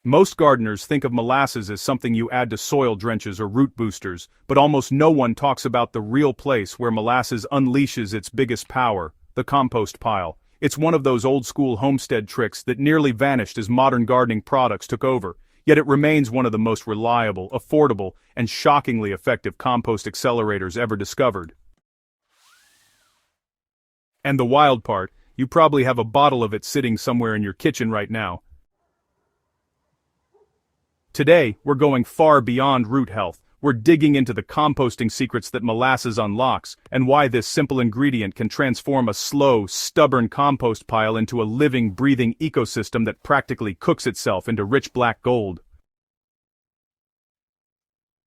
Most gardeners think of molasses as something you add to soil drenches or root boosters, but almost no one talks about the real place where molasses unleashes its biggest power, the compost pile. It's one of those old-school homestead tricks that nearly vanished as modern gardening products took over, yet it remains one of the most reliable, affordable, and shockingly effective compost accelerators ever discovered. And the wild part, you probably have a bottle of it sitting somewhere in your kitchen right now. Today, we're going far beyond root health. We're digging into the composting secrets that molasses unlocks, and why this simple ingredient can transform a slow, stubborn compost pile into a living, breathing ecosystem that practically cooks itself into rich black gold.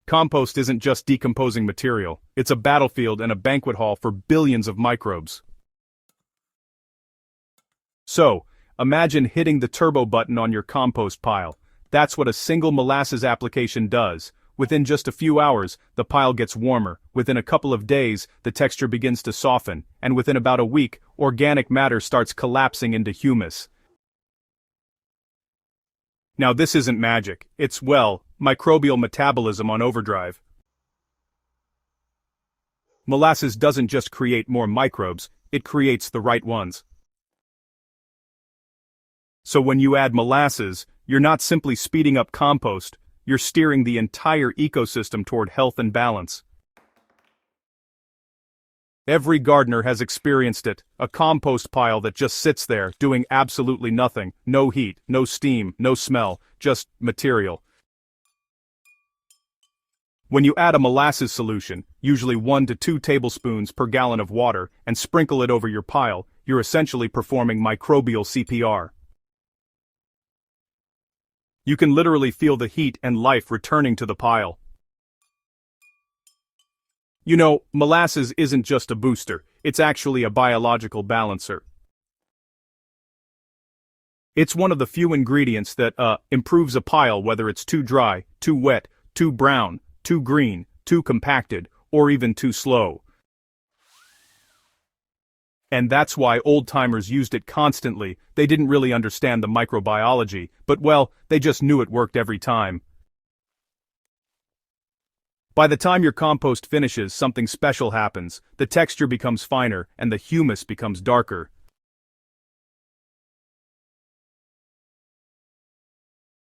Compost isn't just decomposing material, it's a battlefield and a banquet hall for billions of microbes. So, imagine hitting the turbo button on your compost pile. That's what a single molasses application does. Within just a few hours, the pile gets warmer. Within a couple of days, the texture begins to soften, and within about a week, organic matter starts collapsing into humus. Now this isn't magic, it's, well, microbial metabolism on overdrive. Molasses doesn't just create more microbes, it creates the right ones. So when you add molasses, you're not simply speeding up compost, you're steering the entire ecosystem toward health and balance. Every gardener has experienced it, a compost pile that just sits there, doing absolutely nothing, no heat, no steam, no smell, just material. When you add a molasses solution, usually 1 to 2 tablespoons per gallon of water, and sprinkle it over your pile, you're essentially performing microbial CPR. You can literally feel the heat and life returning to the pile. You know, molasses isn't just a booster, it's actually a biological balancer. It's one of the few ingredients that, improves a pile whether it's too dry, too wet, too brown, too green, too compacted, or even too slow. And that's why old-timers used it constantly. They didn't really understand the microbiology, but well, they just knew it worked every time. By the time your compost finishes, something special happens. The texture becomes finer, and the humus becomes darker.